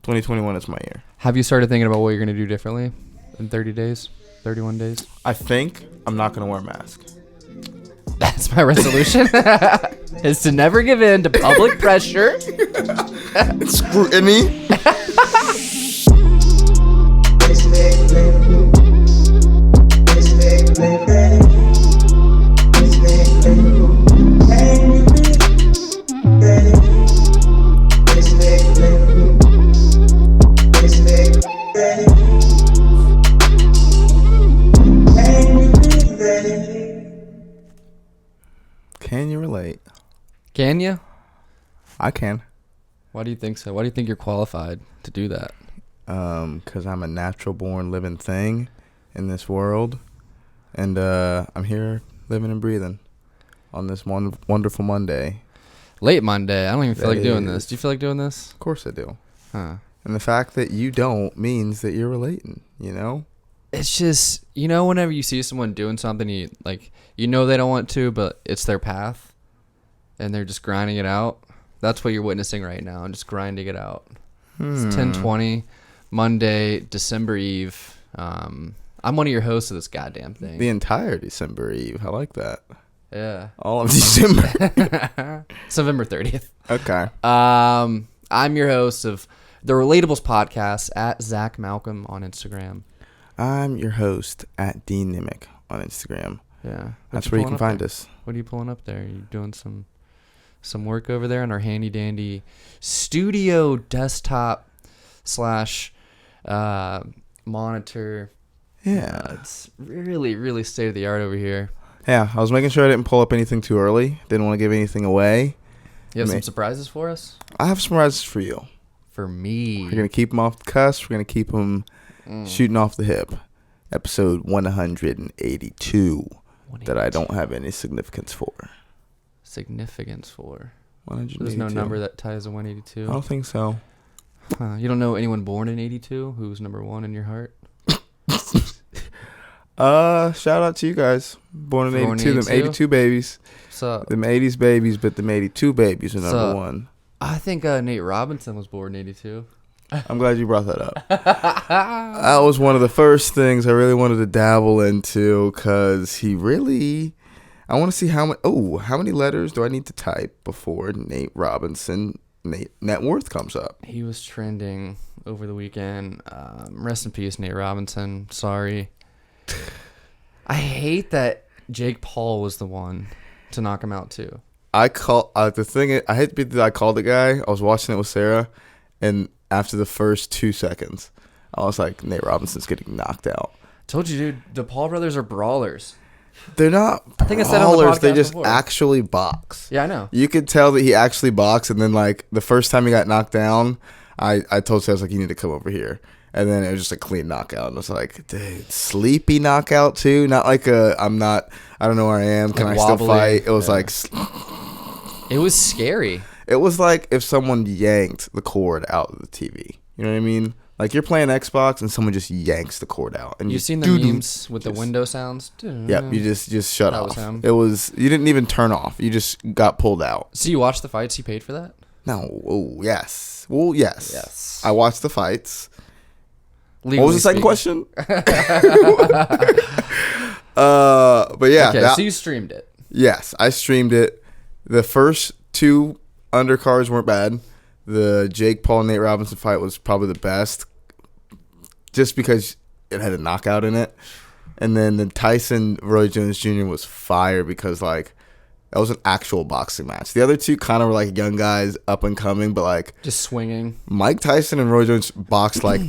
2021 is my year. Have you started thinking about what you're going to do differently in 30 days, 31 days? I think I'm not going to wear a mask. That's my resolution. Is to never give in to public pressure. Scrutiny. Can you relate? Can you? I can. Why do you think so? Why do you think you're qualified to do that? Because I'm a natural born living thing in this world. And I'm here living and breathing on this one wonderful Monday. Late Monday. I don't even feel That like doing is- this. Do you feel like doing this? Of course I do. Huh. And the fact that you don't means that you're relating, you know? It's just, whenever you see someone doing something, you they don't want to, but it's their path, and they're just grinding it out. That's what you're witnessing right now, just grinding it out. It's 10:20, Monday, December Eve. I'm one of your hosts of this goddamn thing. The entire December Eve. I like that. Yeah. All of December. It's November 30th. Okay. I'm your host of the Relatables podcast at Zach Malcolm on Instagram. I'm your host at Dean Nimick on Instagram. Yeah. That's where you can find us. What are you pulling up there? Are you doing some work over there on our handy dandy studio desktop / monitor? Yeah. It's really, really state of the art over here. Yeah, I was making sure I didn't pull up anything too early. Didn't want to give anything away. You have some surprises for us? I have surprises for you. For me. We're going to keep them off the cusp. We're going to keep them shooting off the hip. Episode 182 that I don't have any significance for. Significance for? 182. There's no number that ties to 182? I don't think so. Huh. You don't know anyone born in 82 who's number one in your heart? Shout out to you guys. Born in 82. Them 82 babies. What's up? Them 80s babies, but them 82 babies are What's number up? one. I think Nate Robinson was born in 82. I'm glad you brought that up. That was one of the first things I really wanted to dabble into because he really... I want to see how many letters do I need to type before Nate Robinson net worth comes up. He was trending over the weekend. Rest in peace, Nate Robinson. Sorry. I hate that Jake Paul was the one to knock him out too. I called the guy. I was watching it with Sarah, and after the first 2 seconds, I was like, Nate Robinson's getting knocked out. Told you, dude. The Paul brothers are brawlers. They're not I think I said it on the brawlers. They podcast just before. actually box. Yeah, I know. You could tell that he actually boxed, and then like the first time he got knocked down, I told Sarah, I was like, you need to come over here. And then it was just a clean knockout. And I was like, dude, sleepy knockout too? Not like I don't know where I am. Can Like I still wobbly. fight? It was Yeah. like, It was scary. it was like if someone yanked the cord out of the TV. You know what I mean? Like you're playing Xbox and someone just yanks the cord out. And You've seen the doo-doo. memes with the window sounds? Yep, you just shut That off. was him. It was, you didn't even turn off. You just got pulled out. So you watched the fights? You paid for that? No. Oh, yes. Well, yes. Yes. I watched the fights. Legally What was the second speaking. question? But yeah. Okay, that- so you streamed it. yes, I streamed it. The first 2 undercards weren't bad. The Jake Paul Nate Robinson fight was probably the best, just because it had a knockout in it. And then the Tyson Roy Jones Jr. was fire because like that was an actual boxing match. The other 2 kind of were like young guys up and coming, but like Just swinging. Mike Tyson and Roy Jones boxed like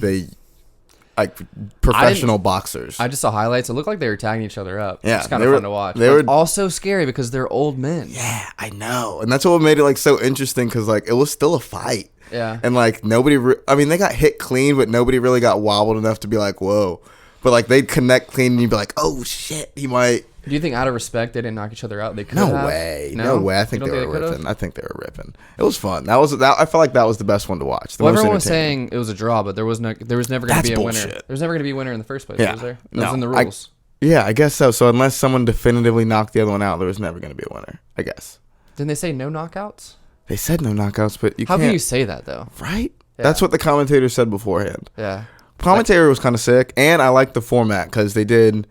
professional boxers. I just saw highlights. It looked like they were tagging each other up. Yeah, It's kind they of were- fun to watch. they But it's were- also scary because they're old men. Yeah, I know, and that's what made it like so interesting because like it was still a fight, Yeah. and like nobody. They got hit clean, but nobody really got wobbled enough to be like, whoa. But like they'd connect clean, and you'd be like, oh shit, he might. Do you think out of respect they didn't knock each other out? They could No have? way, No? no way. I You think don't they were could've? ripping. I think they were ripping. It was fun. That I felt like that was the best one to watch. The Well, most everyone was entertaining. saying it was a draw, but there was never going to That's be a winner. bullshit. There was never going to be a winner in the first place, Yeah. was there? That was No, in the I- rules. Yeah, I guess so. So unless someone definitively knocked the other one out, there was never going to be a winner. I guess Didn't they say no knockouts? they said no knockouts, but you How can't. can you say that though? Right? That's what the commentator said beforehand. Yeah. Commentator was kind of sick, and I liked the format because they did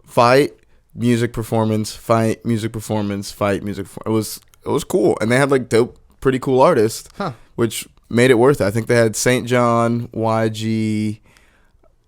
fight, music performance, fight, music performance, fight, music. It was cool, and they had like dope, pretty cool artists, which made it worth it. I think they had St. John, YG,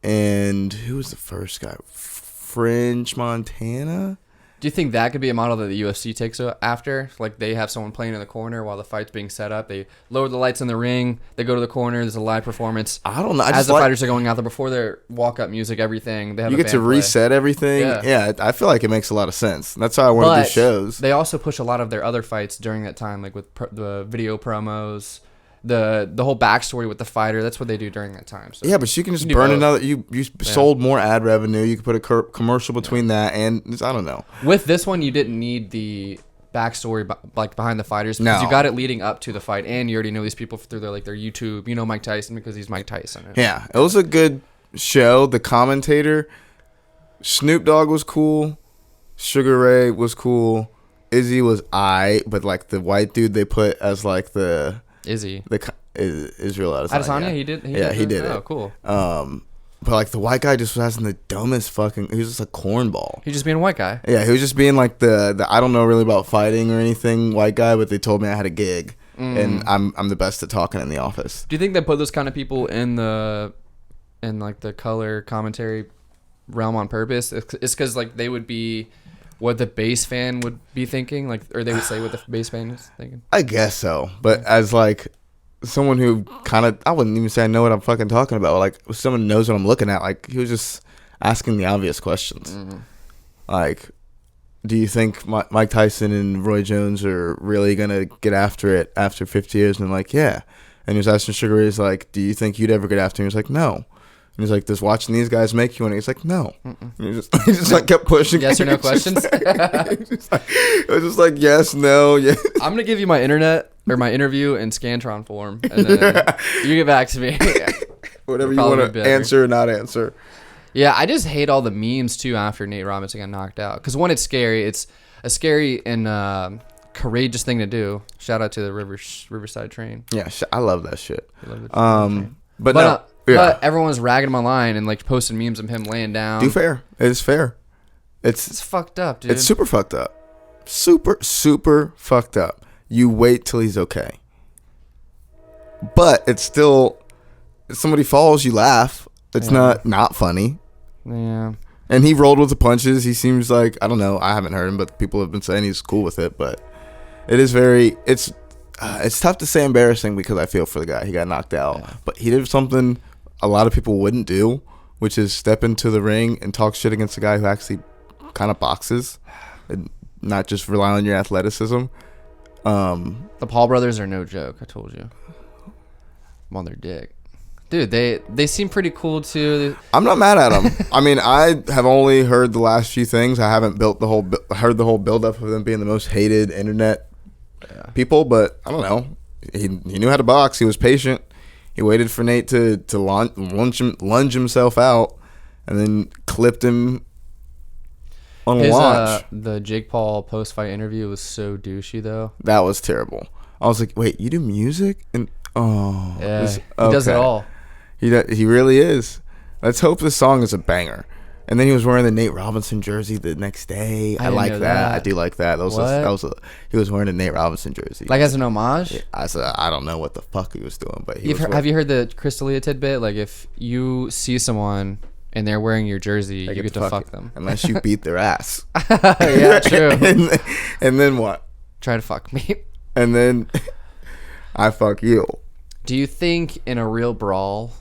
and who was the first guy? Fringe Montana. Do you think that could be a model that the UFC takes after? Like they have someone playing in the corner while the fight's being set up. They lower the lights in the ring. They go to the corner. There's a live performance. I don't know. As the fighters are going out there before their walk-up music, everything. They have you get to reset everything. Yeah, I feel like it makes a lot of sense. That's how I want to do shows. They also push a lot of their other fights during that time, like with the video promos. The whole backstory with the fighter, that's what they do during that time. So yeah, but you can just burn another. You sold more ad revenue. You could put a commercial between that, and I don't know. With this one, you didn't need the backstory like behind the fighters because you got it leading up to the fight, and you already know these people through their YouTube. You know Mike Tyson because he's Mike Tyson. Yeah, it was a good show. The commentator, Snoop Dogg was cool. Sugar Ray was cool. Izzy was but like the white dude they put as like the. Izzy. Israel Adesanya. Yeah. He did it. Oh, cool. But like the white guy just was asking the dumbest fucking. He was just a cornball. He was just being a white guy. Yeah, he was just being like the I don't know really about fighting or anything white guy, but they told me I had a gig and I'm the best at talking in the office. Do you think they put those kind of people in like the color commentary realm on purpose? It's because like they would be what the base fan would be thinking, like, or they would say what the base fan is thinking. I guess so, but as like someone who kind of, I wouldn't even say I know what I'm fucking talking about. Like someone knows what I'm looking at. Like he was just asking the obvious questions. Like, do you think Mike Tyson and Roy Jones are really gonna get after it after 50 years? And I'm like, yeah. And he was asking Sugar Ray, like, do you think you'd ever get after him? He was like, no. And he's like, does watching these guys make you? And he's like, no. And he just like kept pushing. Yes or no questions? It was just like, yes, no, yes. I'm going to give you my interview in Scantron form. And then you get back to me. Whatever you want to answer or not answer. Yeah, I just hate all the memes, too, after Nate Robinson got knocked out. Because, one, it's scary. It's a scary and courageous thing to do. Shout out to the Riverside train. Yeah, I love that shit. But no. But everyone's ragging him online and like posting memes of him laying down. Do fair. It is fair. It's fucked up, dude. It's super fucked up. Super fucked up. You wait till he's okay. But it's still, if somebody falls, you laugh. It's not funny. Yeah. And he rolled with the punches. He seems like, I don't know, I haven't heard him, but people have been saying he's cool with it. But it is it's tough to say embarrassing because I feel for the guy. He got knocked out. Yeah. But he did something a lot of people wouldn't do, which is step into the ring and talk shit against a guy who actually kind of boxes and not just rely on your athleticism. The Paul brothers are no joke. I told you. I'm on their dick. Dude, they seem pretty cool too. I'm not mad at them. I mean, I have only heard the last few things. I haven't heard the whole build up of them being the most hated internet people, but I don't know. He knew how to box. He was patient. He waited for Nate to lunge himself out, and then clipped him on a launch. The Jake Paul post-fight interview was so douchey, though. That was terrible. I was like, wait, you do music? And he does it all. He really is. Let's hope this song is a banger. And then he was wearing the Nate Robinson jersey the next day. I like that. I do like that. He was wearing a Nate Robinson jersey. Like as an homage? I don't know what the fuck he was doing, but have you heard the Chris D'Elia tidbit? Like if you see someone and they're wearing your jersey, you get to fuck them. Unless you beat their ass. Yeah, true. and then what? Try to fuck me. And then I fuck you. Do you think in a real brawl,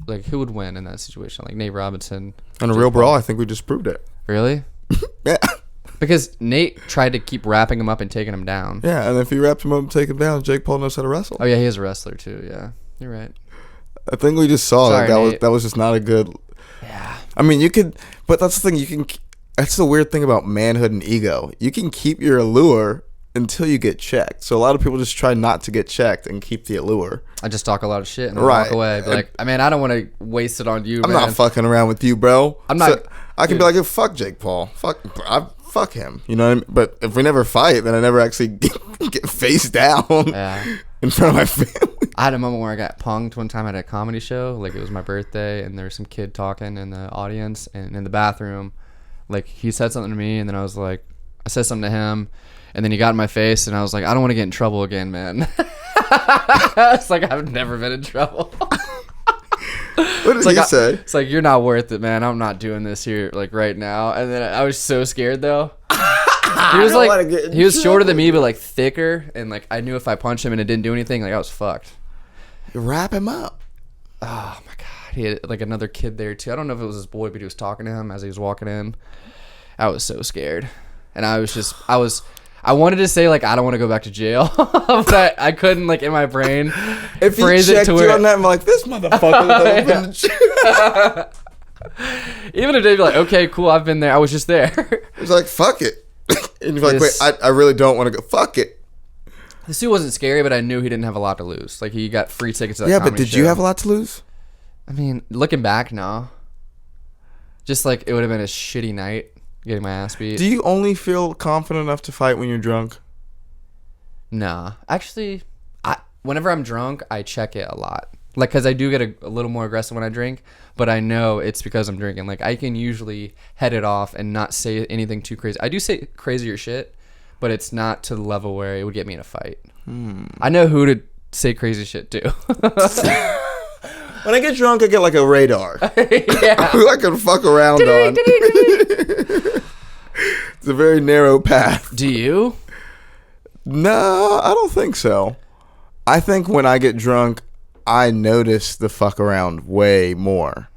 like who would win in that situation? Like Nate Robinson. In a real brawl, I think we just proved it. Really? Yeah. Because Nate tried to keep wrapping him up and taking him down. Yeah, and if he wrapped him up and take him down, Jake Paul knows how to wrestle. Oh yeah, he is a wrestler too. Yeah, you're right. I think we just saw that was just not a good. Yeah. I mean, you could, but that's the thing. That's the weird thing about manhood and ego. You can keep your allure until you get checked. So a lot of people just try not to get checked and keep the allure. I just talk a lot of shit and walk away. Be like, I mean, I don't want to waste it on you. I'm not fucking around with you, bro. I'm not. So I can be like, fuck Jake Paul. Fuck him. You know what I mean? But if we never fight, then I never actually get face down in front of my family. I had a moment where I got punked one time at a comedy show. Like, it was my birthday, and there was some kid talking in the audience and in the bathroom. Like, he said something to me, and then I was like, I said something to him, and then he got in my face, and I was like, I don't want to get in trouble again, man. It's like, I've never been in trouble. What did he say? It's like, you're not worth it, man. I'm not doing this here, like, right now. And then I was so scared, though. He was like, he was shorter than me, but like thicker, and like I knew if I punched him and it didn't do anything, like I was fucked. You wrap him up. Oh my god, he had like another kid there too. I don't know if it was his boy, but he was talking to him as he was walking in. I was so scared, and I wanted to say like I don't want to go back to jail, but I couldn't like in my brain If he phrase it checked to you where on that, I'm like, this motherfucker. Been to jail. even if they'd be like, okay, cool, I've been there. I was just there. It's like, fuck it. And you're like, This- wait, I really don't want to go. Fuck it. The suit wasn't scary, but I knew he didn't have a lot to lose. Like he got free tickets to that Yeah, but comedy did you show. have a lot to lose? I mean, looking back, no. Just like it would have been a shitty night getting my ass beat. Do you only feel confident enough to fight when you're drunk? Nah, actually, whenever I'm drunk, I check it a lot. Like, cause I do get a little more aggressive when I drink, but I know it's because I'm drinking. Like, I can usually head it off and not say anything too crazy. I do say crazier shit, but it's not to the level where it would get me in a fight. I know who to say crazy shit to. When I get drunk, I get like a radar. Yeah. Who I can fuck around on. It's a very narrow path. Do you? No, I don't think so. I think when I get drunk, I notice the fuck around way more.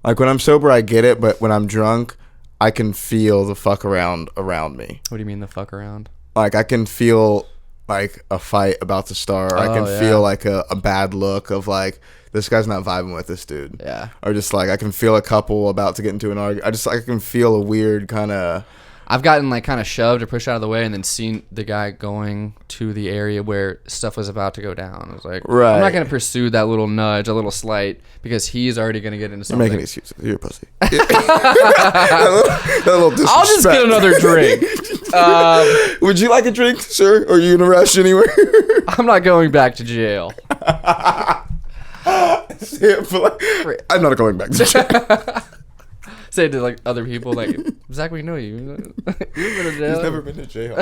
Like when I'm sober, I get it, but when I'm drunk, I can feel the fuck around me. What do you mean the fuck around? Like I can feel like a fight about to start. Or I can yeah. feel like a bad look of like, this guy's not vibing with this dude. Yeah. Or just like I can feel a couple about to get into an argument. I can feel a weird kind of. I've gotten like kind of shoved or pushed out of the way and then seen the guy going to the area where stuff was about to go down. I was like, Right. I'm not going to pursue that little nudge, a little slight, because he's already going to get into You're something. making excuses. You're a pussy. that little disrespect. I'll just get another drink. Would you like a drink, sir? Or are you in a rush anywhere? I'm not going back to jail. I'm not going back to jail. Say it to like other people, like, Zach, we know you. You've been to jail. He's never been to jail.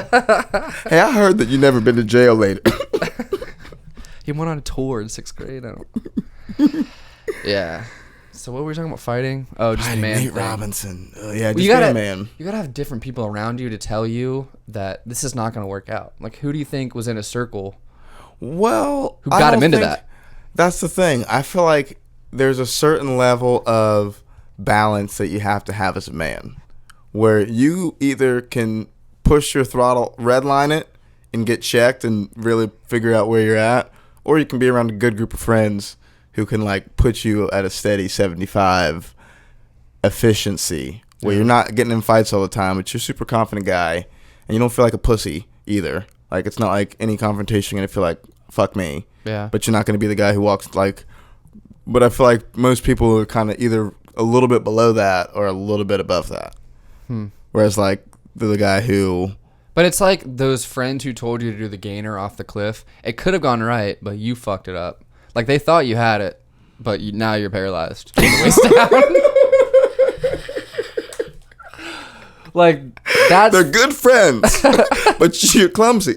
Hey, I heard that you never been to jail later. He went on a tour in 6th grade. I don't. Yeah. So what were we talking about? Fighting? Oh, just man. Nate thing. Robinson. Yeah, just You be gotta, a man. you gotta have different people around you to tell you that this is not gonna work out. Like, who do you think was in a circle Well, who I got don't him into think- that? That's the thing. I feel like there's a certain level of balance that you have to have as a man, where you either can push your throttle, redline it, and get checked and really figure out where you're at, or you can be around a good group of friends who can like put you at a steady 75 efficiency, where you're not getting in fights all the time, but you're a super confident guy, and you don't feel like a pussy either. Like it's not like any confrontation gonna feel like fuck me. Yeah. But you're not going to be the guy who walks like. But I feel like most people are kind of either a little bit below that or a little bit above that. Whereas like the guy who. But it's like those friends who told you to do the gainer off the cliff. It could have gone right, but you fucked it up. Like they thought you had it, but now you're paralyzed from the waist down. Like that's They're good friends, but you're clumsy.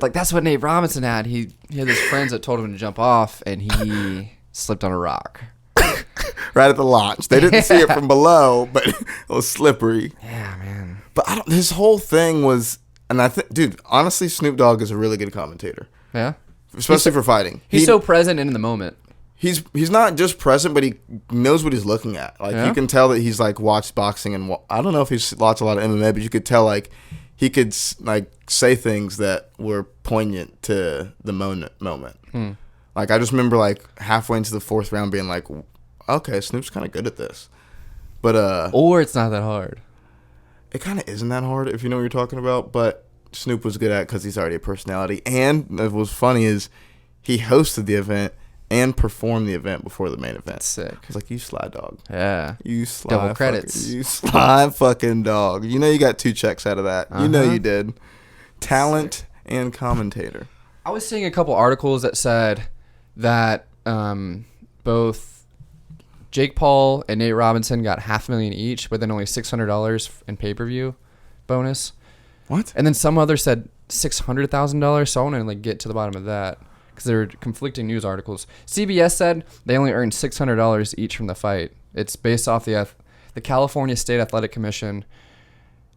like that's what Nate Robinson had. He had his friends that told him to jump off, and he slipped on a rock. Right at the launch. They didn't see it from below, but it was slippery. Yeah, man. But his whole thing was. And I think, dude, honestly, Snoop Dogg is a really good commentator. Yeah. Especially for fighting. He's so present and in the moment. He's not just present, but he knows what he's looking at. Like Yeah? you can tell that he's like watched boxing and I don't know if he's watched a lot of MMA, but you could tell like he could like say things that were poignant to the moment. Like I just remember like halfway into the 4th round being like, okay, Snoop's kind of good at this, but Or it's not that hard. it kind of isn't that hard if you know what you're talking about. But Snoop was good at it because he's already a personality, and what was funny is he hosted the event and performed the event before the main event. Sick. I was like, you sly dog. Yeah. You sly Double credits. You sly fucking dog. You know you got 2 checks out of that. You know Uh-huh. you did. Talent and commentator. I was seeing a couple articles that said that both Jake Paul and Nate Robinson got $500,000 each, but then only $600 in pay-per-view bonus. What? And then some others said $600,000. So I want to like get to the bottom of that because there were conflicting news articles. CBS said they only earned $600 each from the fight. It's based off the California State Athletic Commission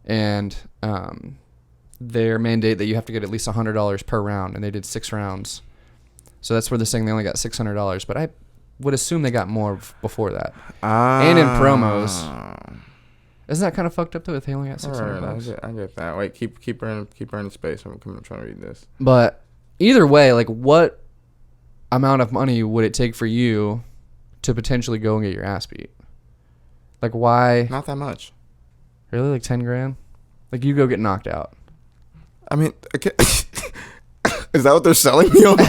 and their mandate that you have to get at least $100 per round, and they did 6 rounds. So that's where they're saying they only got $600. But I would assume they got more before that. And in promos. Isn't that kind of fucked up though? If they only got $600. I get that. Wait, keep earning space. I'm trying to read this. But either way, like, what amount of money would it take for you to potentially go and get your ass beat? Like, why? Not that much. Really, like 10 grand? Like, you go get knocked out. I mean, is that what they're selling me on?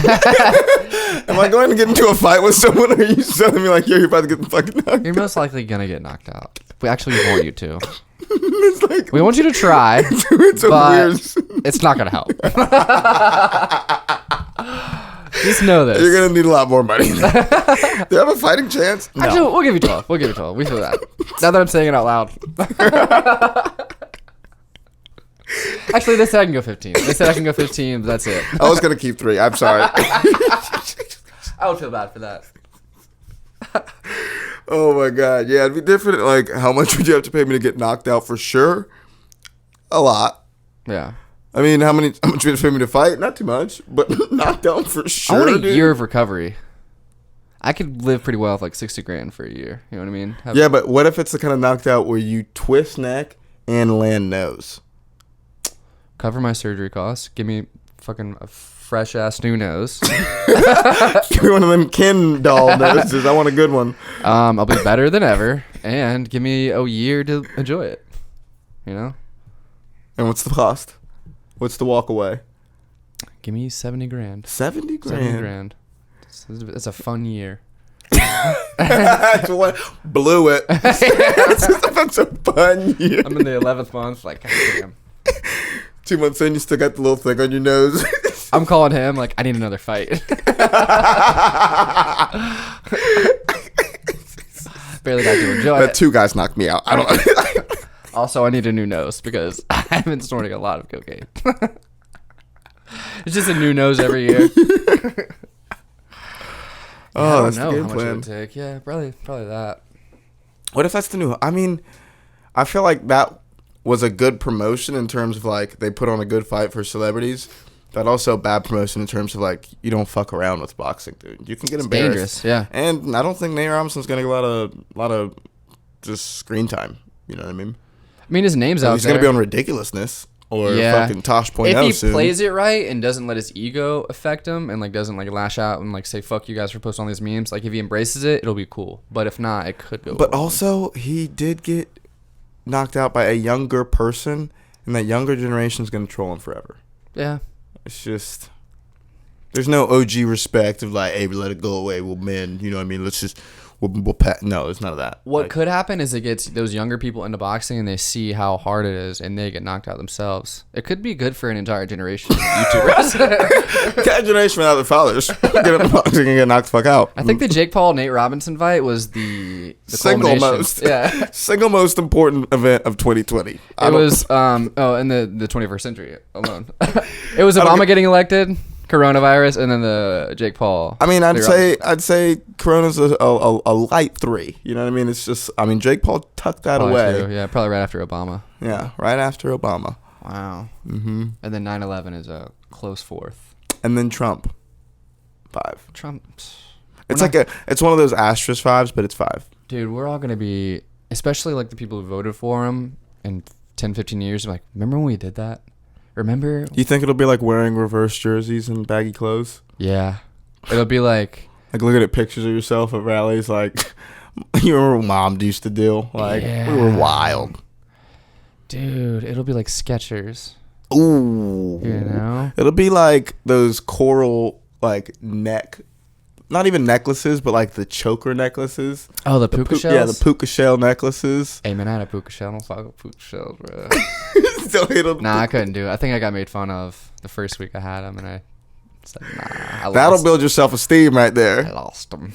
Am I going to get into a fight with someone, or are you selling me like, you're about to get the fucking knocked You're most likely gonna get knocked out. We actually want you to. It's like, We want you to try, it's a but weird. it's not gonna help. Just know this. You're gonna need a lot more money. Do you have a fighting chance? No. Actually, we'll give you 12. We'll give you 12. We feel that. Now that I'm saying it out loud. Actually, they said I can go 15. They said I can go 15, but that's it. I was gonna keep 3. I'm sorry. I would feel bad for that. Oh my god, yeah, it'd be different. Like, how much would you have to pay me to get knocked out for sure? A lot. Yeah. I mean, how much would you have to pay me to fight? Not too much, but knocked out for sure. I want a dude. year of recovery. I could live pretty well with like 60 grand for a year. You know what I mean? Yeah, but what if it's the kind of knocked out where you twist neck and land nose? Cover my surgery costs. Give me fucking a fresh ass new nose. Give me one of them Ken doll noses. I want a good one. I'll be better than ever, and give me a year to enjoy it. You know? And what's the cost? What's the walk away? Give me 70 grand. 70 grand. 70 grand. It's a fun year. That's what blew it. That's a fun year. I'm in the 11th month. Like, God damn. 2 months in, you still got the little thing on your nose. I'm calling him. Like, I need another fight. Barely got to enjoy But it. 2 guys knocked me out. I don't. Also, I need a new nose because I've been snorting a lot of cocaine. It's just a new nose every year. Oh, I that's don't the know game how much it plan. would take. Yeah, probably that. What if that's the new? I mean, I feel like that was a good promotion in terms of like they put on a good fight for celebrities, but also bad promotion in terms of like you don't fuck around with boxing, dude. You can get embarrassed. Dangerous, yeah. And I don't think Nate Robinson's gonna get a lot of just screen time. You know what I mean? I mean, his name's out He's there. gonna be on Ridiculousness or Yeah. fucking Tosh.0 if he soon. plays it right and doesn't let his ego affect him and like doesn't like lash out and like say fuck you guys for posting all these memes, like if he embraces it, it'll be cool. But if not, it could go. But wrong. also, he did get knocked out by a younger person, and that younger generation is gonna troll him forever. yeah, It's just there's no OG respect of like, hey, we let it go away. We'll mend. You know what I mean? Let's just we'll pat. No, there's none of that. what Like, could happen is it gets those younger people into boxing and they see how hard it is and they get knocked out themselves. It could be good for an entire generation of YouTubers. that generation without their fathers get into boxing and get knocked the fuck out. I think the Jake Paul Nate Robinson fight was the Single culmination. most, Yeah. single most important event of 2020. It was in the 21st century alone. It was I don't Obama get- getting elected, coronavirus, and then the Jake Paul. I mean, Nate I'd say Corona's a light 3. You know what I mean? It's just, I mean, Jake Paul tucked that Probably away. too. Yeah, probably right after Obama. Yeah, right after Obama. Wow. Mm-hmm. And then 9/11 is a close fourth. And then Trump, 5. Trump. It's like it's one of those asterisk 5s, but it's 5. Dude, we're all gonna be, especially like the people who voted for him in 10, 15 years. Like, remember when we did that? Remember? Do you think it'll be like wearing reverse jerseys and baggy clothes? Yeah. It'll be like. Like looking at pictures of yourself at rallies, like you remember what Mom used to do? Like we were wild. Dude, it'll be like Skechers. Ooh, You know? it'll be like those coral like neck, not even necklaces, but like the choker necklaces. Oh, the puka shells? Yeah, the puka shell necklaces. Hey, man, I had a puka shell. I don't fuck with puka shells, bro. Still hate on Nah, I couldn't do it. I think I got made fun of the first week I had them, and I said, nah. That'll build your self-esteem right I there. lost them.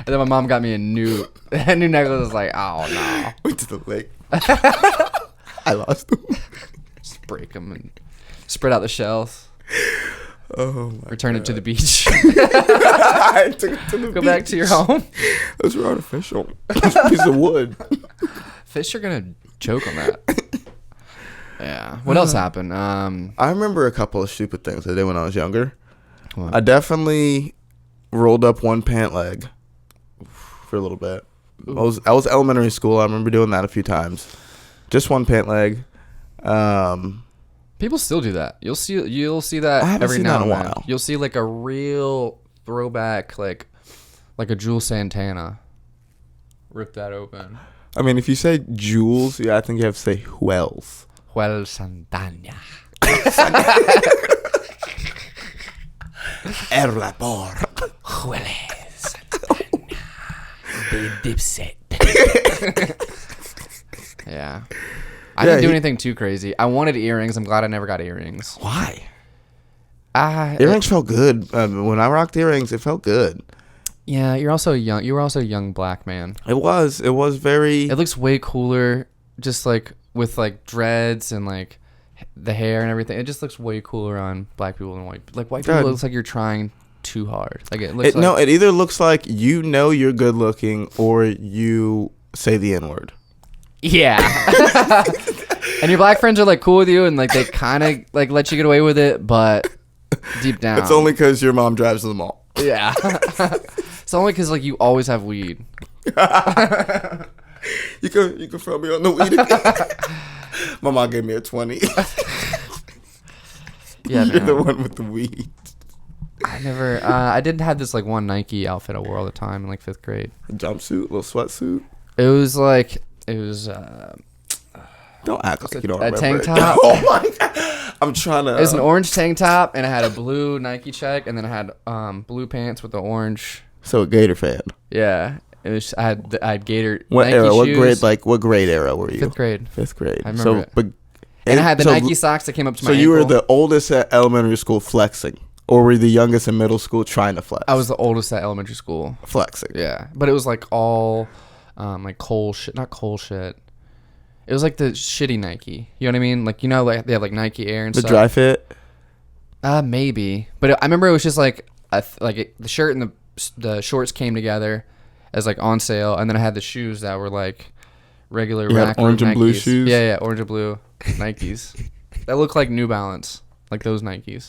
And then my mom got me a new necklace. I was like, oh no. Went to the lake. I lost them. Just break them and spread out the shells. Oh my Return it to the beach. I took it to the Go back to your home. Those were artificial. It's a piece of wood. Fish are gonna choke on that. Yeah. What else happened? I remember a couple of stupid things I did when I was younger. What? I definitely rolled up one pant leg for a little bit. I was elementary school. I remember doing that a few times. Just one pant leg. People still do that. You'll see that I haven't every seen now that in and a then. while. You'll see like a real throwback, like a Jules Santana. Rip that open. I mean, if you say Jules, yeah, I think you have to say Wells. Juel Santana. Erlapor. Juel Santana. The Dipset. Yeah. I didn't do anything too crazy. I wanted earrings. I'm glad I never got earrings. Why? Earrings felt good. When I rocked earrings, it felt good. Yeah, you're also young. You were also a young black man. It was very... It looks way cooler, just like with like dreads and like the hair and everything. It just looks way cooler on black people than white. Like white people, it looks like you're trying too hard. Like it looks. No, it either looks like you know you're good looking or you say the N-word. Yeah. And your black friends are like cool with you and like they kind of like let you get away with it, but deep down, It's only because your mom drives to the mall. Yeah. It's only because like you always have weed. You can throw me on the weed again. My mom gave me a 20. Yeah, You're man. the one with the weed. I never. I did have this like one Nike outfit I wore all the time in like 5th grade. A jumpsuit, little sweatsuit. It was Don't act like you don't a remember tank it. top. Oh my god! I'm trying to. It was an orange tank top, and I had a blue Nike check, and then I had blue pants with the orange. So a Gator fan. Yeah, it was. I had Gator. What Nike era? What shoes. grade? Like what grade era were you? 5th grade. 5th grade. I remember it. But And I had the so- Nike socks that came up to my So you were ankle. the oldest at elementary school flexing, or were you the youngest in middle school trying to flex? I was the oldest at elementary school. flexing. Yeah, but it was like all, like coal shit. Not coal shit. It was like the shitty Nike. You know what I mean? Like like they have like Nike Air and The stuff. dry fit. Maybe, but I remember it was just like the shirt and the shorts came together as like on sale, and then I had the shoes that were like regular You had rack orange and blue Nikes. shoes? Yeah, orange and blue Nikes that look like New Balance, like those Nikes.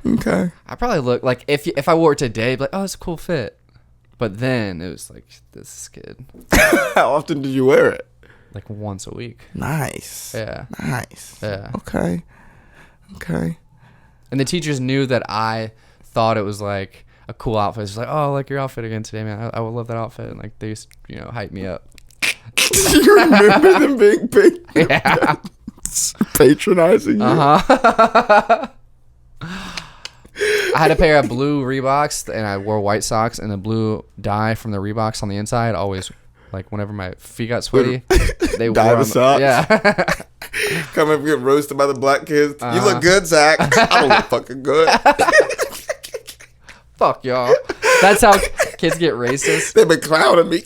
Okay. I probably look like if I wore it today, I'd be like, oh, it's a cool fit. But then it was like this kid, How often did you wear it? like once a week. Nice. Yeah, Nice. yeah. Okay. And the teachers knew that I thought it was like a cool outfit. It's like, oh, I like your outfit again today, man. I would love that outfit. And like they used to, hype me up. You remember them being big, Yeah. patronizing you? I had a pair of blue Reeboks and I wore white socks and the blue dye from the Reeboks on the inside. Always, like whenever my feet got sweaty, they Dye wore the socks? Yeah. Come up and get roasted by the black kids. You Uh-huh. look good, Zach. I don't look fucking good. Fuck y'all. That's how kids get racist. They've been clowning me.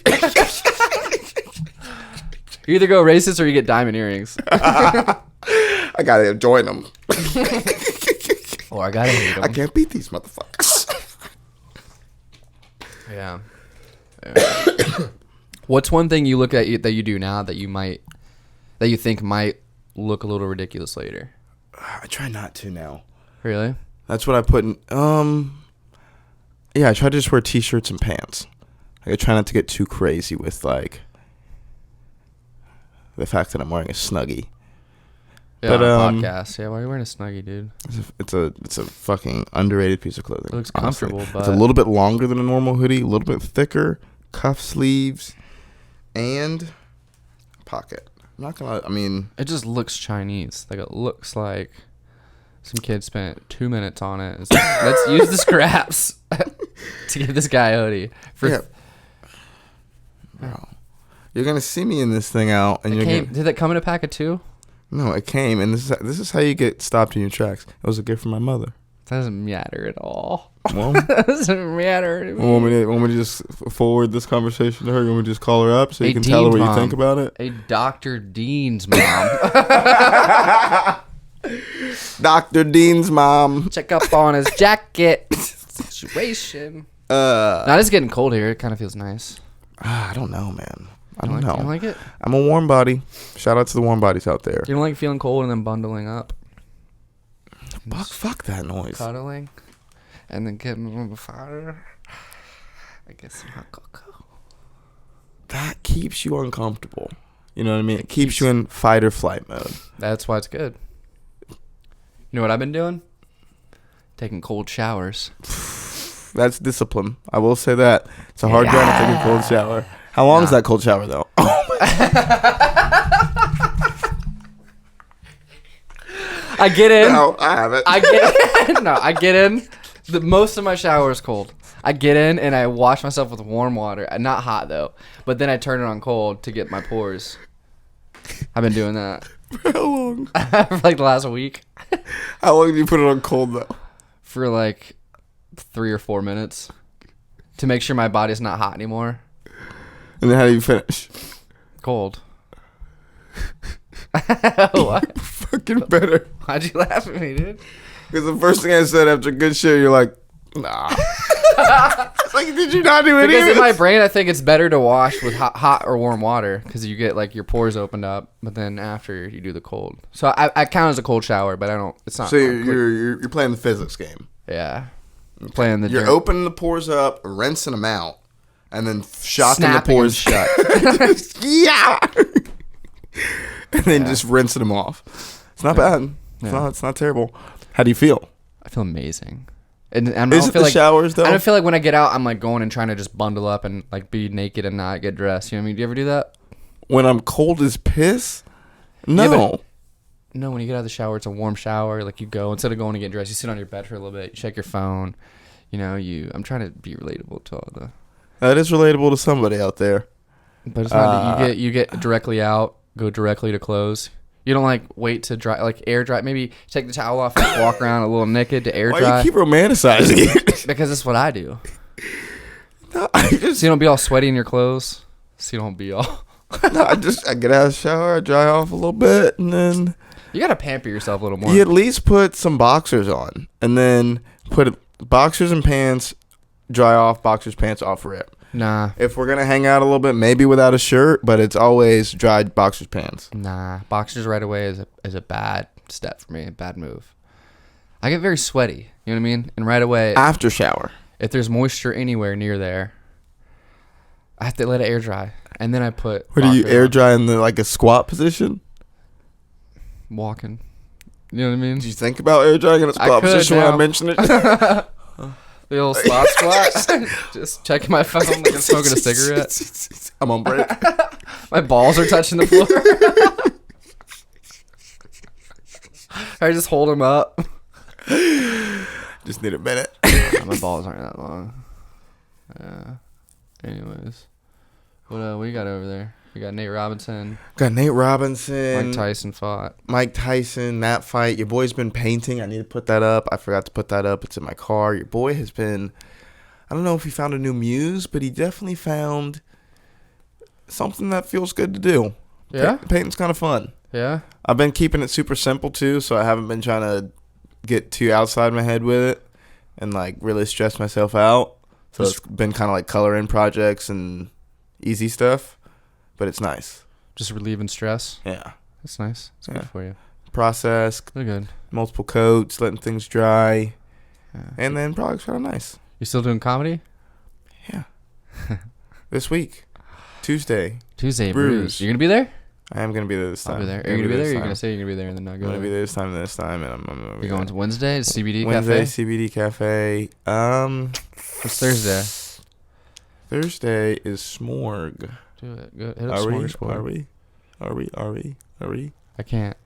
You either go racist or you get diamond earrings. I gotta join them. Or I gotta hate them. I can't beat these motherfuckers. Yeah. What's one thing you look at that you do now that you think might look a little ridiculous later? I try not to now. Really? That's what I put in. Yeah, I try to just wear t-shirts and pants. Like, I try not to get too crazy with like the fact that I'm wearing a Snuggie. Yeah, But, on a podcast. Yeah, why are you wearing a Snuggie, dude? It's a fucking underrated piece of clothing. It looks honestly. comfortable, It's a but- little bit longer than a normal hoodie, a little bit thicker, cuff sleeves, and pocket. I'm not gonna. I mean, It just looks Chinese. Like it looks like some kid spent 2 minutes on it. It's like, let's use the scraps to give this guy a hoodie. yeah. Bro. You're gonna see me in this thing out, and Did that come in a pack of 2? No, it came, and this is how you get stopped in your tracks. It was a gift from my mother. Doesn't matter at all. Well, Doesn't matter to me. want me to just forward this conversation to her? You want me to just call her up so you can tell her Dean's what mom. you think about it? A Dr. Dean's mom. Dr. Dean's mom. Check up on his jacket. Situation. Now it's getting cold here. It kind of feels nice. I don't know, man. I You don't know. You don't like it? I'm a warm body. Shout out to the warm bodies out there. You don't like feeling cold and then bundling up? Fuck that noise. Cuddling? And then getting on the fire? I guess some hot cocoa. That keeps you uncomfortable. You know what I mean? It keeps you in fight or flight mode. That's why it's good. You know what I've been doing? Taking cold showers. That's discipline. I will say that. It's a hard grind to take a cold shower. How long is that cold shower, though? I get in. No, I haven't. I get in. No, I get in. Most of my shower is cold. I get in and I wash myself with warm water. Not hot, though. But then I turn it on cold to get my pores. I've been doing that. For how long? For like the last week. How long do you put it on cold, though? For like 3 or 4 minutes. To make sure my body's not hot anymore. And then how do you finish? Cold. What? Fucking better. Why'd you laugh at me, dude? Because the first thing I said after a good show, you're like, nah. It's like, did you not do any Because of in my this? brain, I think it's better to wash with hot or warm water because you get like your pores opened up. But then after you do the cold, so I count as a cold shower, but I don't. It's not. So you're playing the physics game. Yeah, playing the. You're dirt. opening the pores up, rinsing them out, and then shocking the Snapping pores them shut. Yeah. And then just rinsing them off. It's not bad. It's not terrible. How do you feel? I feel amazing. And I Is don't it feel the like showers though? I don't feel like when I get out, I'm like going and trying to just bundle up and like be naked and not get dressed. You know what I mean? Do you ever do that? When I'm cold as piss? No. Yeah, but no, when you get out of the shower, it's a warm shower. Like you go instead of going to get dressed, you sit on your bed for a little bit. You check your phone. You know, I'm trying to be relatable to all the. That is relatable to somebody out there. But it's not. You get directly out, go directly to clothes. You don't like wait to dry, like air dry. Maybe take the towel off and walk around a little naked to air Why dry. you keep romanticizing it? Because that's what I do. No, I So you don't be all sweaty in your clothes. So you don't be all. I get out of the shower, I dry off a little bit, and then You gotta pamper yourself a little more. you at least put some boxers on, and then put boxers and pants, dry off, boxers, pants off, rip. Nah, If we're gonna hang out a little bit, maybe without a shirt, but it's always dried boxers, pants. nah. Boxers right away is a bad step for me. A bad move. I get very sweaty. You know what I mean? And right away, After shower. if there's moisture anywhere near there, I have to let it air dry, and then I put. What do you boxers air on. dry in the like a squat position? Walking? You know what I mean? Did you think about air drying in a squat could position when now. I mentioned it? The old slot squat. Just checking my phone like I'm smoking a cigarette. I'm on break. My balls are touching the floor. I just hold them up. Just need a minute. My balls aren't that long. Yeah. Anyways, what you got over there? We got Nate Robinson. Got Nate Robinson. Mike Tyson fought. Mike Tyson, that fight. Your boy's been painting. I need to put that up. I forgot to put that up. It's in my car. Your boy has been, I don't know if he found a new muse, but he definitely found something that feels good to do. Yeah? Painting's kind of fun. Yeah? I've been keeping it super simple too, so I haven't been trying to get too outside my head with it and like really stress myself out. So it's been kind of like color in projects and easy stuff, but it's nice. Just relieving stress. Yeah. That's nice. It's Yeah. good for you. Process, They're good. multiple coats, letting things dry, Yeah. and then products kind of nice. You still doing comedy? Yeah. This week, Tuesday, Tuesday, Bruise. Bruise. You gonna be there? I am gonna be there this time. I'll be there. Are I'm you gonna be there? Or this are you gonna time. say you're gonna be there and then not I'm go gonna be there? there this time, and I'm gonna be You going there. to Wednesday? CBD Wednesday, Cafe? CBD Cafe. It's Thursday. Thursday is Smorg. Do it. Go, hit up Are we? Smorgasbord. Are we? I can't.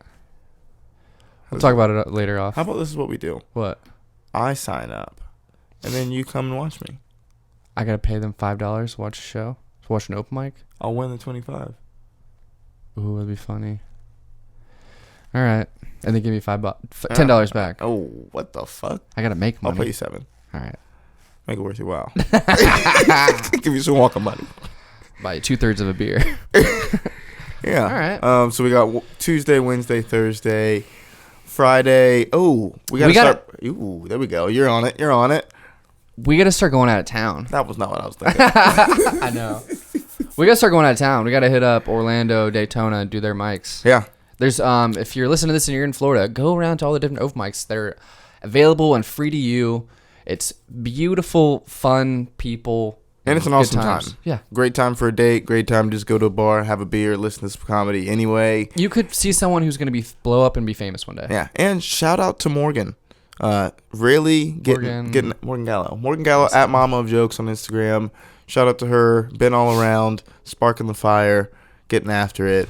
We'll talk about it later off. How about this is what we do? What? I sign up, and then you come and watch me. I gotta pay them $5 to watch a show? Watch an open mic. I'll win the 25. Ooh, that'd be funny. All right, and then give me $10 back. Oh, what the fuck? I gotta make I'll money. pay you 7. All right, Make it worth your while. Give you some walking money. buy you 2/3 of a beer. Yeah. All right. So we got Tuesday, Wednesday, Thursday, Friday. Oh, we gotta start. Ooh, there we go. You're on it. You're on it. We gotta start going out of town. That was not what I was thinking. I know. We gotta start going out of town. We gotta hit up Orlando, Daytona, and do their mics. Yeah. There's if you're listening to this and you're in Florida, go around to all the different open mics. They're available and free to you. It's beautiful, fun people. And it's an good awesome times. time. Yeah. Great time for a date. Great time to just go to a bar, have a beer, listen to some comedy anyway. You could see someone who's going to blow up and be famous one day. Yeah. And shout out to Morgan. Really getting Morgan Gallo. Morgan Gallo at Mama of Jokes on Instagram. Shout out to her. Been all around, sparking the fire, getting after it.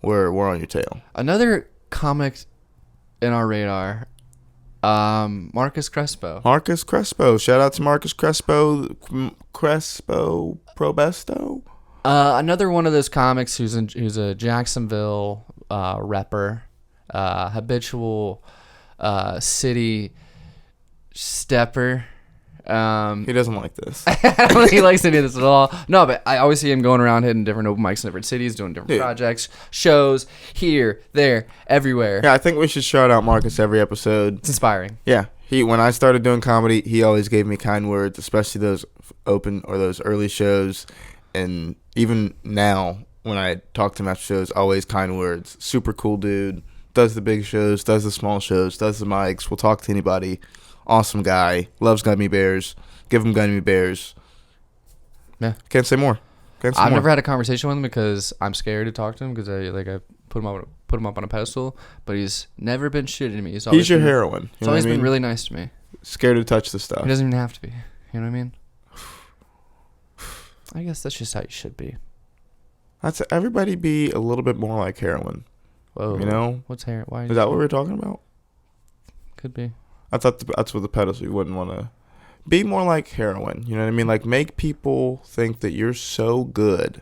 We're on your tail. Another comic in our radar, Marcus Crespo. Marcus Crespo. Shout out to Marcus Crespo. Crespo Probesto. Another one of those comics who's a Jacksonville rapper, habitual city stepper. He doesn't like this. I don't think he likes any of this at all. No, but I always see him going around hitting different open mics in different cities, doing different projects, shows, here, there, everywhere. Yeah, I think we should shout out Marcus every episode. It's inspiring. Yeah, when I started doing comedy, he always gave me kind words, especially those open or those early shows. And even now, when I talk to him after shows, always kind words. Super cool dude. Does the big shows, does the small shows, does the mics. Will talk to anybody. Awesome guy. Loves gummy bears. Give him gummy bears. Yeah. Can't say more. I've never had a conversation with him because I'm scared to talk to him because I put him up on a pedestal, but he's never been shitty to me. He's your heroine. He's always been really nice to me. Scared to touch the stuff. He doesn't even have to be. You know what I mean? I guess that's just how you should be. Everybody be a little bit more like heroin. Whoa. You know? What's hair? Why? Is that what we were talking about? Could be. I thought that's what the pedestal. You wouldn't want to be more like heroin. You know what I mean? Like make people think that you're so good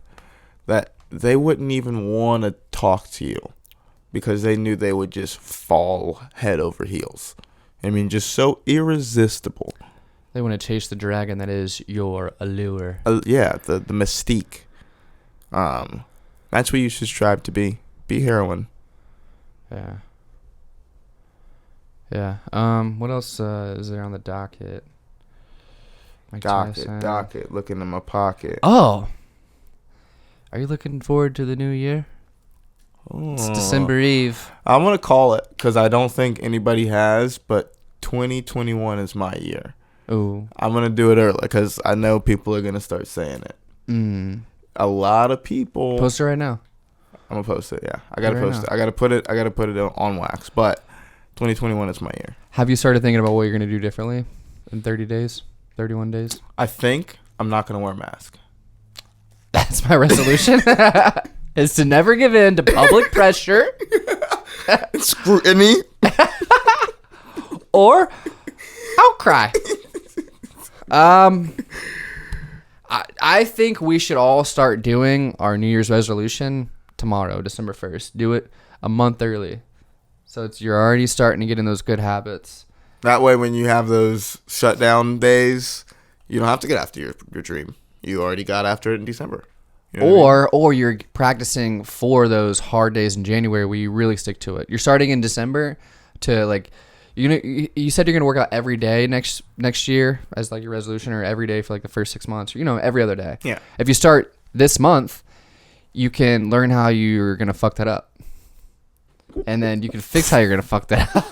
that they wouldn't even want to talk to you because they knew they would just fall head over heels. I mean, just so irresistible. They want to chase the dragon that is your allure. Yeah, the mystique. That's what you should strive to be. Be heroin. Yeah. Yeah. What else is there on the docket? Docket. Looking in my pocket. Oh. Are you looking forward to the new year? It's December Eve. I'm going to call it because I don't think anybody has, but 2021 is my year. Ooh. I'm going to do it early because I know people are going to start saying it. A lot of people. Post it right now. I'm going to post it, yeah. I got to post it. I got to put it on wax, but 2021 is my year. Have you started thinking about what you're going to do differently in 30 days, 31 days? I think I'm not going to wear a mask. That's my resolution. Is to never give in to public pressure. Scrutiny. Or outcry. I think we should all start doing our New Year's resolution tomorrow, December 1st. Do it a month early. So you're already starting to get in those good habits. That way when you have those shutdown days, you don't have to get after your dream. You already got after it in December. You know or you're practicing for those hard days in January where you really stick to it. You're starting in December to like, you said you're going to work out every day next year as like your resolution, or every day for like the first 6 months, or, every other day. Yeah. If you start this month, you can learn how you're going to fuck that up. And then you can fix how you're going to fuck that up.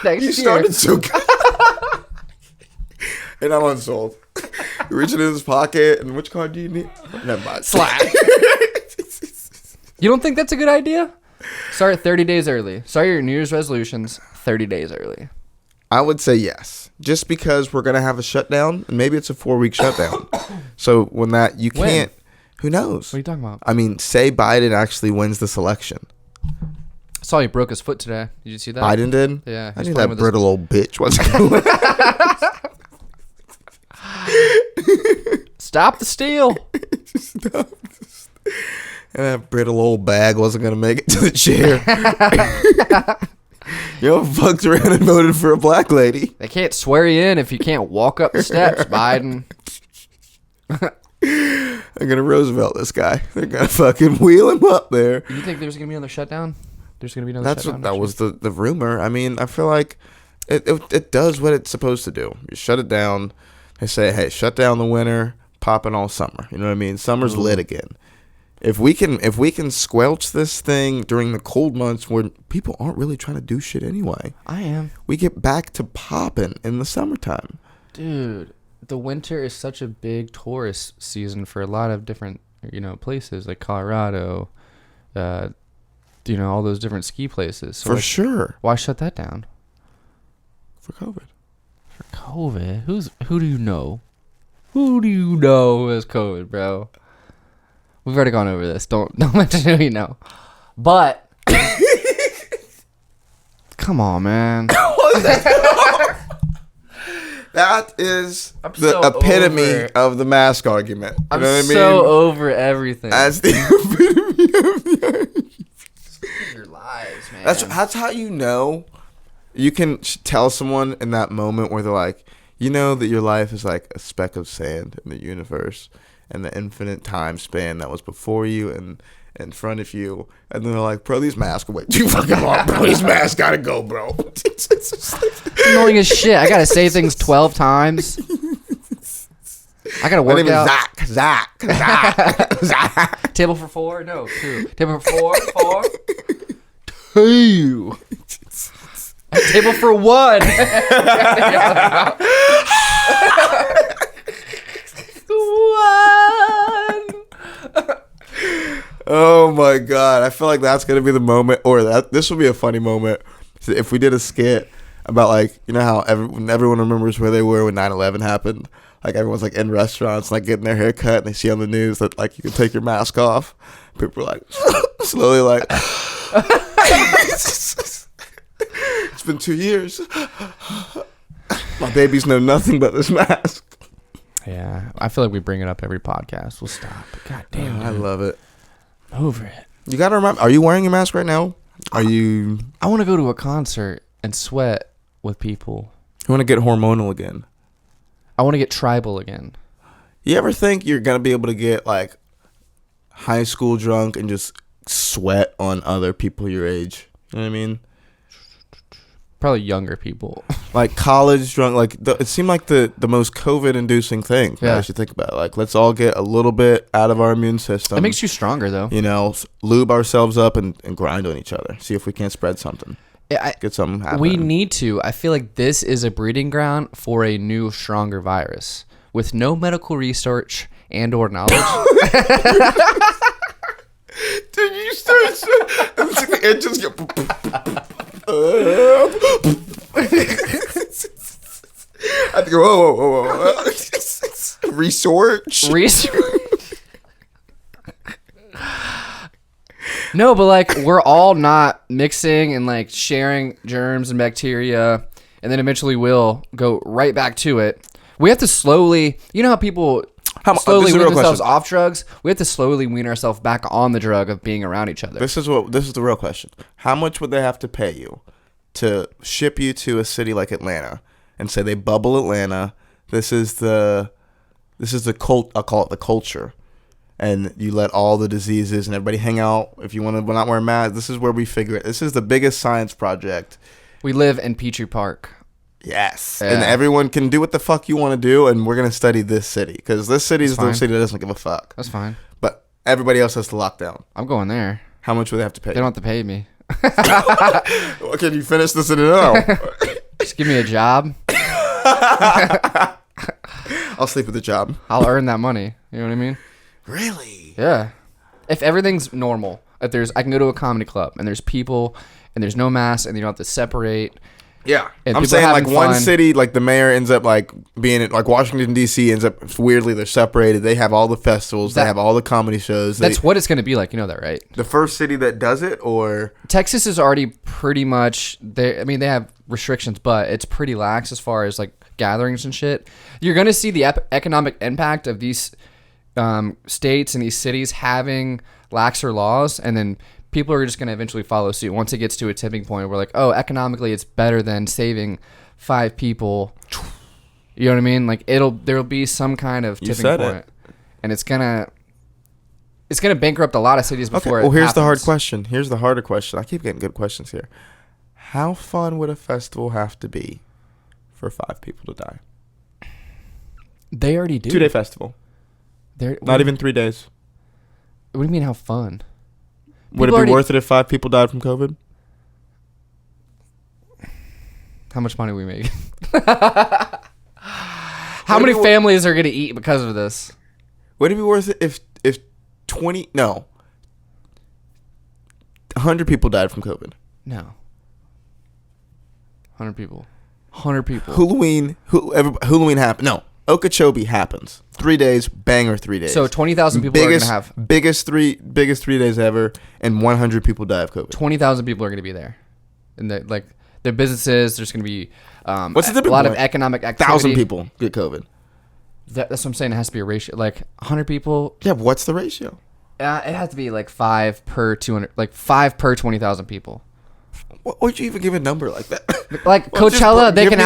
Next you year. started so good. And I'm unsold. You're reaching in his pocket, and which card do you need? Never mind. Slap. You don't think that's a good idea? Start 30 days early. Start your New Year's resolutions 30 days early. I would say yes. Just because we're going to have a shutdown, and maybe it's a 4-week shutdown. So when you can't, who knows? What are you talking about? I mean, say Biden actually wins this election. I saw he broke his foot today. Did you see that? Biden did? Yeah. I knew that brittle old bitch wasn't going to Stop the steal. And that brittle old bag wasn't gonna make it to the chair. Yo, fucked around and voted for a black lady. They can't swear you in if you can't walk up the steps, Biden. They're gonna Roosevelt this guy. They're gonna fucking wheel him up there. You think there's gonna be another shutdown? There's gonna be another That's shutdown. what that was the rumor. I mean, I feel like it does what it's supposed to do. You shut it down. They say, hey, shut down the winter, pop it all summer. You know what I mean? Summer's lit again. If we can squelch this thing during the cold months where people aren't really trying to do shit anyway, I am. we get back to popping in the summertime. Dude, the winter is such a big tourist season for a lot of different, places like Colorado, all those different ski places. So For sure. Why shut that down? For COVID. For COVID? Who do you know? Who do you know has COVID, bro? We've already gone over this. Don't mention who you know. But come on, man. That is I'm the so epitome over- of the mask argument. You I'm know what I mean? so over everything. That's the epitome of the argument. Your lives, man. That's how you know. You can tell someone in that moment where they're like, you know that your life is like a speck of sand in the universe and the infinite time span that was before you and in front of you. And then they're like, bro, these masks are way too fucking long, bro. These masks gotta go, bro. It's annoying as shit. I gotta say things 12 times. I gotta My work name is out. Zach. Table for 4? No, 2. Table for 4? 2. A table for 1. Oh my god, I feel like that's gonna be the moment, or this will be a funny moment if we did a skit about, like, you know how everyone remembers where they were when 9/11 happened. Like, everyone's like in restaurants, like getting their hair cut, and they see on the news that like you can take your mask off. People are like slowly like, it's been 2 years. My babies know nothing but this mask. Yeah, I feel like we bring it up every podcast. We'll stop. God damn, I love it. over it. You gotta remember. Are you wearing your mask right now? Are you? I want to go to a concert and sweat with people. You want to get hormonal again? I want to get tribal again. You ever think you're gonna be able to get like high school drunk and just sweat on other people your age? You know what I mean? Probably younger people. Like college drunk. Like it seemed like the most COVID-inducing thing. Yeah. I should think about it. Like, let's all get a little bit out of our immune system. It makes you stronger, though. You know, lube ourselves up and grind on each other. See if we can't spread something. Get something happening. We need to. I feel like this is a breeding ground for a new, stronger virus with no medical research and or knowledge. Dude, you start it just get. I think, whoa. Research. No, but like we're all not mixing and like sharing germs and bacteria, and then eventually we'll go right back to it. We have to slowly, you know how people slowly this is a wean real themselves question. off drugs? We have to slowly wean ourselves back on the drug of being around each other. This is the real question. How much would they have to pay you to ship you to a city like Atlanta and say they bubble Atlanta? This is the cult. I'll call it the culture. And you let all the diseases and everybody hang out. If you want to not wear masks, this is where we figure it. This is the biggest science project. We live in Petrie Park. Yes. Yeah. And everyone can do what the fuck you want to do, and we're going to study this city. Because this city is the fine. city that doesn't give a fuck. That's fine. But everybody else has to lock down. I'm going there. How much would they have to pay They don't have to pay me. Well, can you finish this in an hour? Just give me a job. I'll sleep at the job. I'll earn that money. You know what I mean? Really? Yeah. If everything's normal, I can go to a comedy club and there's people and there's no mask and you don't have to separate. Yeah. And I'm people saying, like, having one fun. city, like, the mayor ends up, like, being in, like, Washington D.C. ends up weirdly they're separated. They have all the festivals. They have all the comedy shows. That's what it's going to be like. You know that, right? The first city that does it, or Texas is already pretty much there. I mean, they have restrictions, but it's pretty lax as far as like gatherings and shit. You're going to see the economic impact of these states and these cities having laxer laws, and then people are just going to eventually follow suit once it gets to a tipping point where like, oh, economically it's better than saving 5 people. You know what I mean? Like there'll be some kind of tipping point, and it's gonna bankrupt a lot of cities before. Okay. Well, here's happens. the hard question. Here's the harder question. I keep getting good questions here. How fun would a festival have to be for 5 people to die? They already do. 2-day festival. Not even 3 days. What do you mean? How fun? Would it be worth it if 5 people died from COVID? How much money we make? How many families are going to eat because of this? Would it be worth it if 100 people died from COVID? No. 100 people. 100 people. Halloween happened. No. Okeechobee happens. 3 days, banger 3 days. So 20,000 people are going to have biggest 3 days ever, and 100 people die of COVID. 20,000 people are going to be there, and their businesses. There's going to be What's the a lot of economic activity. 1,000 people get COVID. That's what I'm saying. It has to be a ratio. Like 100 people. Yeah, but what's the ratio? It has to be like 5 per 200, like 5 per 20,000 people. Why'd you even give a number like that? Like Coachella, they can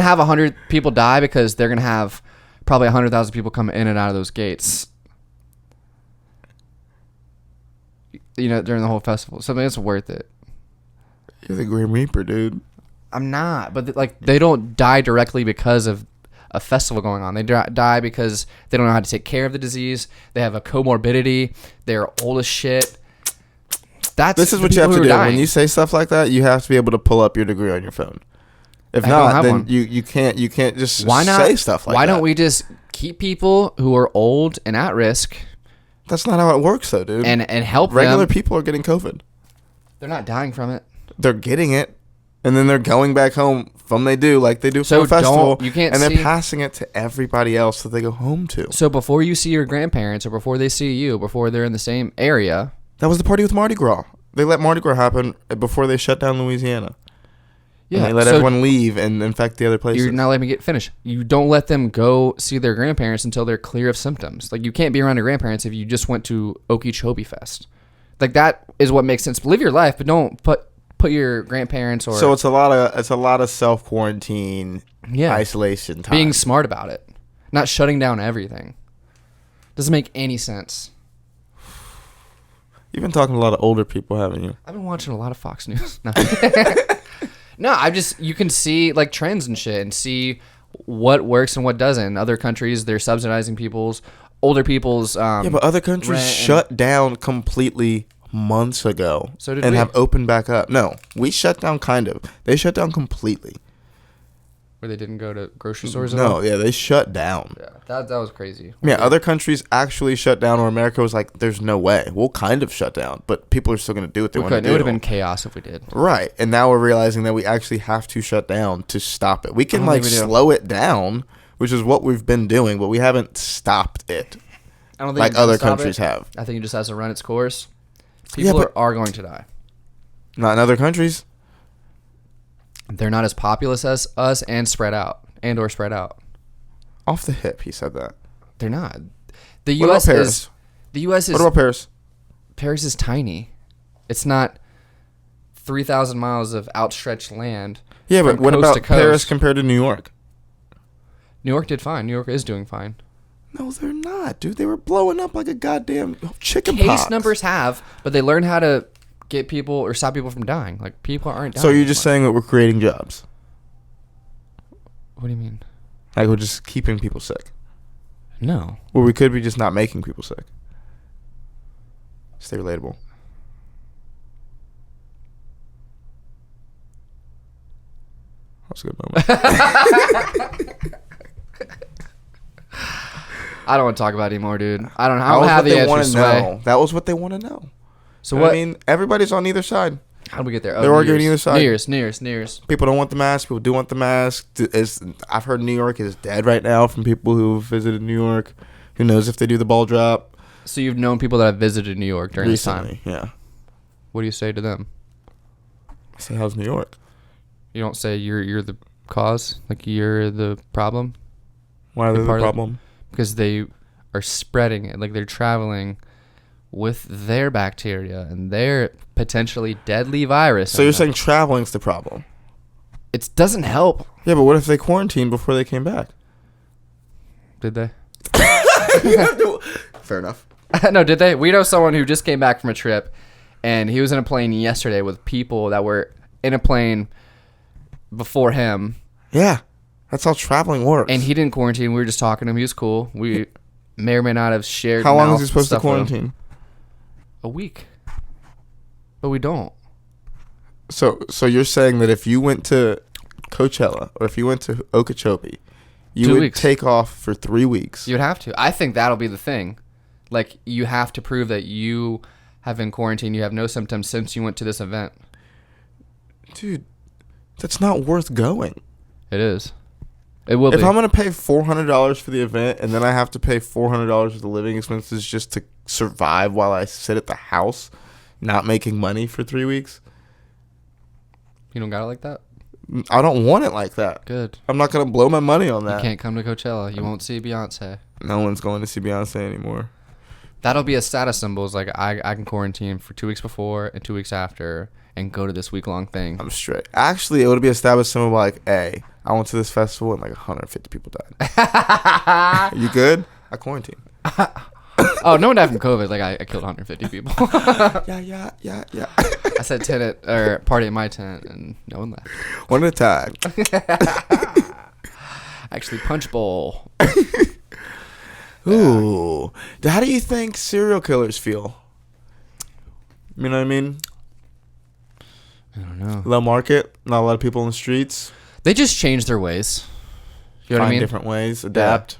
have 100 people die because they're gonna have probably 100,000 people come in and out of those gates. You know, during the whole festival, so I mean, it's worth it. You're the Grim Reaper, dude. I'm not, but they don't die directly because of a festival going on. They die because they don't know how to take care of the disease. They have a comorbidity. They're old as shit. This is what you have to do. When you say stuff like that, you have to be able to pull up your degree on your phone. If not, then you can't just say stuff like that. Why don't we just keep people who are old and at risk? That's not how it works, though, dude. And help Regular them. people are getting COVID. They're not dying from it. They're getting it, and then they're going back home from like they do So for a festival. and they're passing it to everybody else that they go home to. So before you see your grandparents or before they see you, before they're in the same area. That was the party with Mardi Gras. They let Mardi Gras happen before they shut down Louisiana. Yeah, and they let everyone leave and infect the other places. You're not letting me get finished. You don't let them go see their grandparents until they're clear of symptoms. Like, you can't be around your grandparents if you just went to Okeechobee Fest. Like, that is what makes sense. Live your life, but don't put your grandparents or. So it's a lot of self quarantine, isolation time. Being smart about it, not shutting down everything. Doesn't make any sense. You've been talking to a lot of older people, haven't you? I've been watching a lot of Fox News. No, no, you can see like trends and shit and see what works and what doesn't. In other countries, they're subsidizing older people's. Yeah, but other countries shut down completely months ago. So did and we. Have opened back up. No, we shut down kind of. They shut down completely. Where they didn't go to grocery stores at all? all? Yeah, they shut down. Yeah, that was crazy. Yeah, other countries actually shut down, or America was like, there's no way. We'll kind of shut down, but people are still going to do what they want to do. It would have been chaos if we did. Right, and now we're realizing that we actually have to shut down to stop it. We can slow it down, which is what we've been doing, but we haven't stopped it. I don't think like other countries have. I think it just has to run its course. People are going to die. Not in other countries. They're not as populous as us and spread out. Off the hip, he said that. They're not. The What U.S. about Paris? What about Paris? Paris is tiny. It's not 3,000 miles of outstretched land. Yeah, but what about Paris compared to New York? New York did fine. New York is doing fine. No, they're not, dude. They were blowing up like a goddamn chicken pox. pox. Case numbers have, but they learned how to get people or stop people from dying. Like, people aren't dying. So you're just saying that we're creating jobs? What do you mean? Like, we're just keeping people sick? No. Well, we could be just not making people sick. Stay relatable. That was a good moment. I don't want to talk about it anymore, dude. I don't have the answers. That was what they want to know. So what? I mean, everybody's on either side. How did we get there? Oh, They're New arguing Year's. either side. New Year's. People don't want the mask. People do want the mask. I've heard New York is dead right now from people who visited New York. Who knows if they do the ball drop? So you've known people that have visited New York during this time. Recently, yeah. What do you say to them? I say, how's New York? You don't say you're the cause, like you're the problem, Why are they the part of- problem? because they are spreading it. Like they're traveling with their bacteria and their potentially deadly virus. So you're saying traveling's the problem? it doesn't help? Yeah, but what if they quarantined before they came back? Did they? Fair enough. No, did they? We know someone who just came back from a trip, and he was in a plane yesterday with people that were in a plane before him, Yeah, that's how traveling works. and he didn't quarantine. We were just talking to him. He was cool. We may or may not have shared. How long mouth is he supposed to stuff with him. quarantine? A week. But we don't. So you're saying that if you went to Coachella or if you went to Okeechobee, you 2 would weeks. take off for 3 weeks. You'd have to. I think that'll be the thing. Like, you have to prove that you have been quarantined. You have no symptoms since you went to this event. Dude, that's not worth going. It is. It will If be. I'm going to pay $400 for the event and then I have to pay $400 for the living expenses just to survive while I sit at the house not making money for 3 weeks, You don't got it like that? I don't want it like that. Good. I'm not going to blow my money on You that. can't come to Coachella. You won't see Beyonce. No one's going to see Beyonce anymore. That'll be a status symbol. It's like, I can quarantine for 2 weeks before and 2 weeks after and go to this week-long thing. I'm straight. Actually, it would be established something like, hey, I went to this festival and like 150 people died. You good? I quarantined. Oh, no one died from COVID. Like, I killed 150 people. Yeah. I said tenant, or party at my tent, and no one left. One at a time. Actually, Punch Bowl. Ooh. How do you think serial killers feel? You know what I mean? I don't know. Low market, not a lot of people in the streets. They just change their ways. You know what I Find mean? different ways, adapt.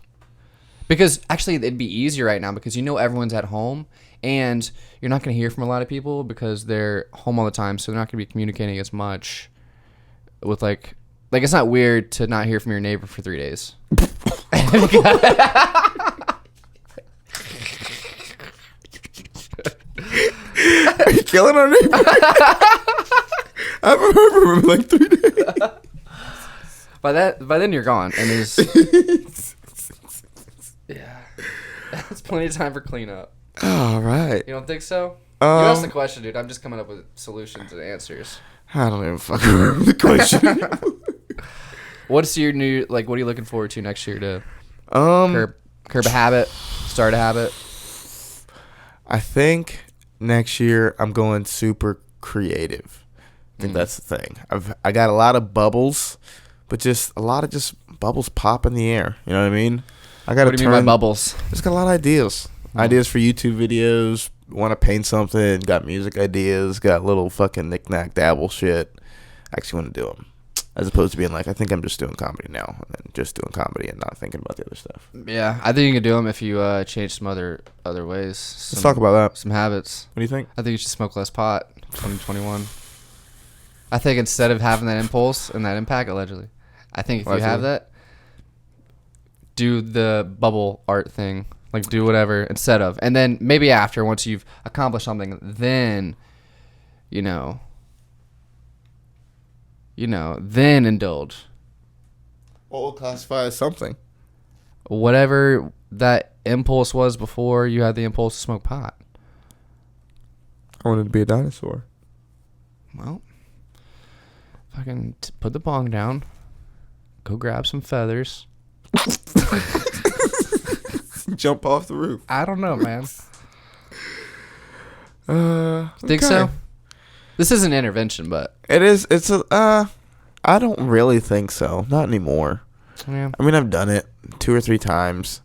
Because actually, it'd be easier right now because you know everyone's at home and you're not going to hear from a lot of people because they're home all the time, so they're not going to be communicating as much with like it's not weird to not hear from your neighbor for 3 days. Are you killing our neighbor? I haven't heard from him in like 3 days. By then you're gone, and there's yeah, that's plenty of time for cleanup. All right. You don't think so? You asked the Um, question, dude. I'm just coming up with solutions and answers. I don't even fucking remember the question. What's your new What are you looking forward to next year to um, curb a habit, start a habit? I think next year I'm going super creative. I think that's the thing. I got a lot of bubbles, but just a lot of just bubbles pop in the air. You know what I mean? I got to What do you mean by bubbles? Just got a lot of ideas. Ideas for YouTube videos. Want to paint something. Got music ideas. Got little fucking knick-knack dabble shit. I actually want to do them. As opposed to being like, I think I'm just doing comedy now. And then just doing comedy and not thinking about the other stuff. Yeah, I think you can do them if you change some other ways. Let's talk about that. some habits. What do you think? I think you should smoke less pot. 2021. I think instead of having that impulse and that impact, allegedly, I think if you have Allegedly. that, do the bubble art thing. Like, do whatever instead of. And then maybe after, once you've accomplished something, then, then indulge. What will classify as something? Whatever that impulse was before you had the impulse to smoke pot. I wanted to be a dinosaur. Well, fucking put the bong down. Go grab some feathers. Jump off the roof. I don't know, man. Think okay. so? This is an intervention, but It is. It's a. I don't really think so. Not anymore. yeah. I mean, I've done it 2 or 3 times.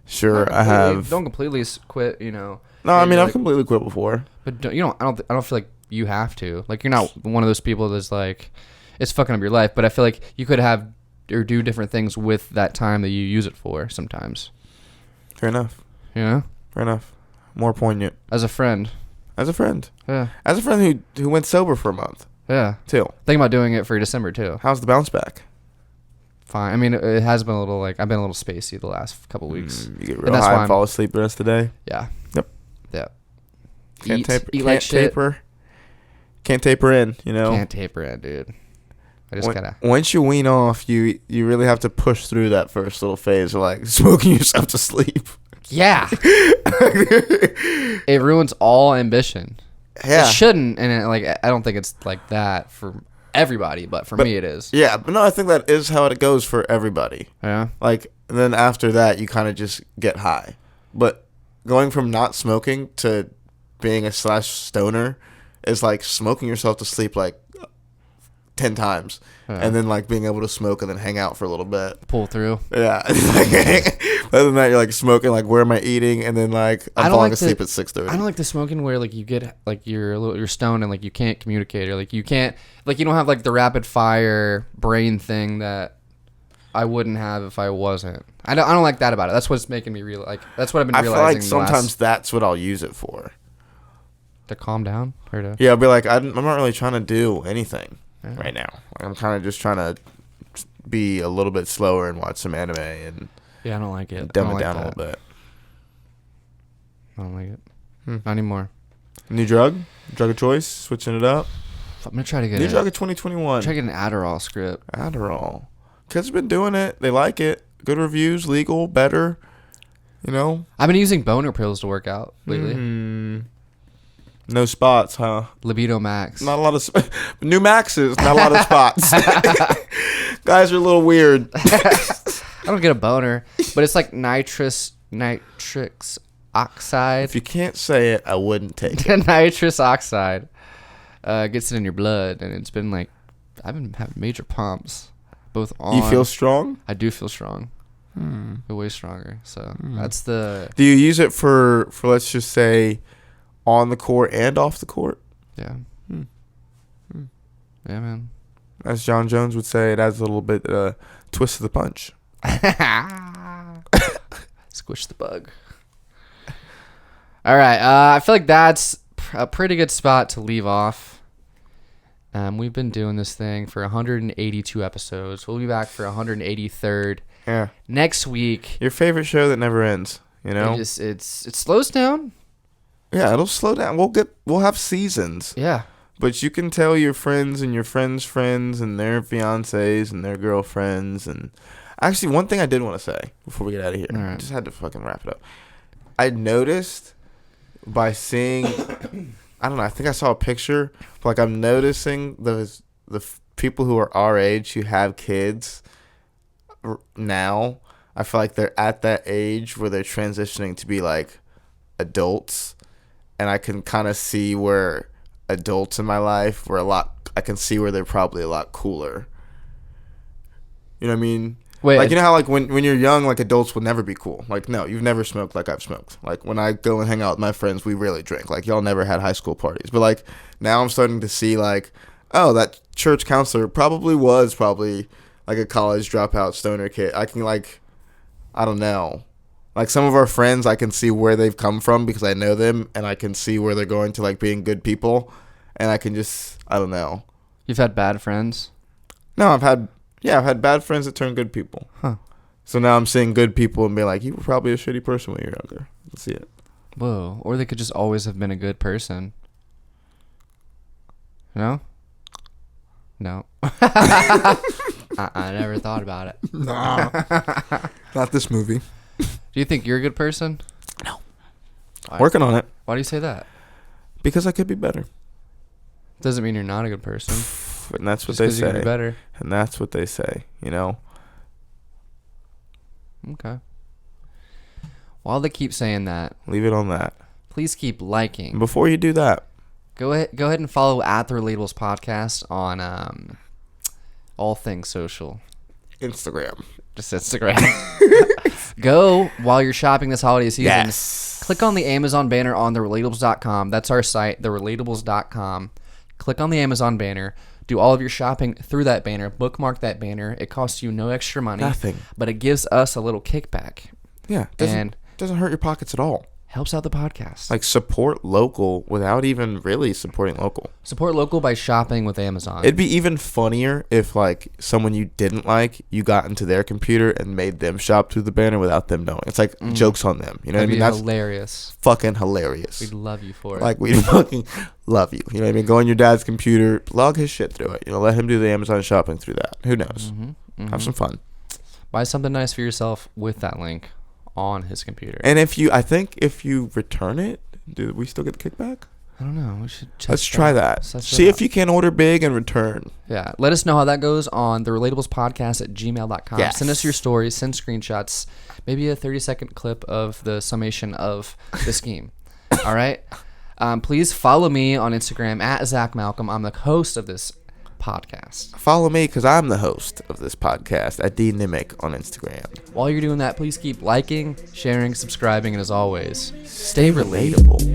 Sure, I have. Don't completely quit. No, I maybe mean, I've like- completely quit before. But don't, you don't. I don't feel like you have to. Like, you're not one of those people that's like, it's fucking up your life. But I feel like you could have or do different things with that time that you use it for. Sometimes, Fair enough. you know, Fair enough. More poignant. as a friend, As a friend. Yeah. As a friend who went sober for a month, Yeah. too. Thinking about doing it for December too. How's the bounce back? Fine. I mean, it has been a little like I've been a little spacey the last couple weeks. You get And real that's high why and I'm- fall asleep the rest of the day. Yeah. Yep. Yeah. Can't taper. Eat Can't like shit. taper. Can't taper in. You know. Can't taper in, dude. I just gotta. Once you wean off, you really have to push through that first little phase of like smoking yourself to sleep. Yeah. It ruins all ambition. Yeah. It shouldn't, and I don't think it's like that for everybody, but for me it is. Yeah, but no, I think that is how it goes for everybody. Yeah. Like, and then after that, you kind of just get high. But going from not smoking to being a stoner is like smoking yourself to sleep like 10 times. Yeah. And then like being able to smoke and then hang out for a little bit. Pull through. Yeah. Other than that, you're like smoking, like where am I eating? And then like I'm falling asleep at 6:30. I don't like the smoking where like you get like you're stoned and like you can't communicate, or like you can't, like you don't have like the rapid fire brain thing that I wouldn't have if I wasn't. I don't like that about it. That's what's making me like that's what I've been I realizing. feel like sometimes that's what I'll use it for. To calm down or to Yeah, I'll be like, I'm not really trying to do anything Yeah. right now. I'm kind of just trying to be a little bit slower and watch some anime and Yeah, I don't like it. dumb it down a little bit. I don't like it. Not anymore. New drug of choice, switching it up. I'm gonna try to get New it. drug of 2021. Try to get an Adderall script. Adderall. Kids have been doing it. They like it. Good reviews, legal, better. You know. I've been using boner pills to work out lately. No spots, huh? Libido Max. Not a lot of new maxes. Not a lot of spots. Guys are a little weird. I don't get a boner, but it's like nitrous oxide. If you can't say it, I wouldn't take it. Nitrous oxide gets it in your blood, and it's been like I've been having major pumps. Both on. You feel strong? I do feel strong. Feel way stronger. So that's the Do you use it for let's just say on the court and off the court? yeah. Yeah, man. As John Jones would say, it adds a little bit twist to the punch. Squish the bug. All right. I feel like that's a pretty good spot to leave off. We've been doing this thing for 182 episodes. We'll be back for 183rd Yeah. next week. Your favorite show that never ends, you know? It slows down. Yeah, it'll slow down. We'll have seasons. Yeah. But you can tell your friends and your friends' friends and their fiancés and their girlfriends. And actually, one thing I did want to say before we get out of here, All right. I just had to fucking wrap it up. I noticed by seeing, I don't know, I think I saw a picture. Like I'm noticing the people who are our age who have kids now. I feel like they're at that age where they're transitioning to be like adults, and I can kind of see where adults in my life were I can see where they're probably a lot cooler. You know what I mean? Wait. Like, you know how like when you're young, like adults will never be cool. Like, no, you've never smoked like I've smoked. Like when I go and hang out with my friends, we rarely drink. Like y'all never had high school parties. But like now I'm starting to see like, oh, that church counselor probably was like a college dropout stoner kid. I can like, I don't know. Like some of our friends, I can see where they've come from because I know them, and I can see where they're going to like being good people, and I can just, I don't know. You've had bad friends? No, I've had bad friends that turn good people. Huh. So now I'm seeing good people and be like, you were probably a shitty person when you were younger. Let's see it. Whoa. Or they could just always have been a good person. No? No. I never thought about it. Nah. Not this movie. Do you think you're a good person? No. Why? Working on it. Why do you say that? Because I could be better. Doesn't mean you're not a good person. And that's what Just they 'cause you can say. be better. And that's what they say, you know? Okay. While they keep saying that, Leave it on that. please keep liking. And before you do that, Go ahead and follow at the Relatables Podcast on all things social. Instagram. Just Instagram. Go while you're shopping this holiday season. Yes. Click on the Amazon banner on therelatables.com. That's our site, therelatables.com. Click on the Amazon banner. Do all of your shopping through that banner. Bookmark that banner. It costs you no extra money. Nothing. But it gives us a little kickback. Yeah. Doesn't hurt your pockets at all. helps out the podcast. Like, support local without even really supporting local. Support local by shopping with Amazon. It'd be even funnier if, like, someone you didn't like, you got into their computer and made them shop through the banner without them knowing. It's like jokes on them. You know what I mean? That'd That's be hilarious. fucking hilarious. We'd love you for it. Like, we fucking love you. You know what I mean? Go on your dad's computer, log his shit through it. You know, let him do the Amazon shopping through that. Who knows? Have some fun. Buy something nice for yourself with that link on his computer. And if you return it, do we still get the kickback? I don't know. We should Let's try that. See if you can order big and return. Yeah. Let us know how that goes on the relatables@gmail.com. Yes. Send us your stories, send screenshots, maybe a 30-second clip of the summation of the scheme. All right. Please follow me on Instagram at Zach Malcolm. I'm the host of this podcast. Follow me because I'm the host of this podcast at DNimic on Instagram. While you're doing that, please keep liking, sharing, subscribing, and as always, stay relatable.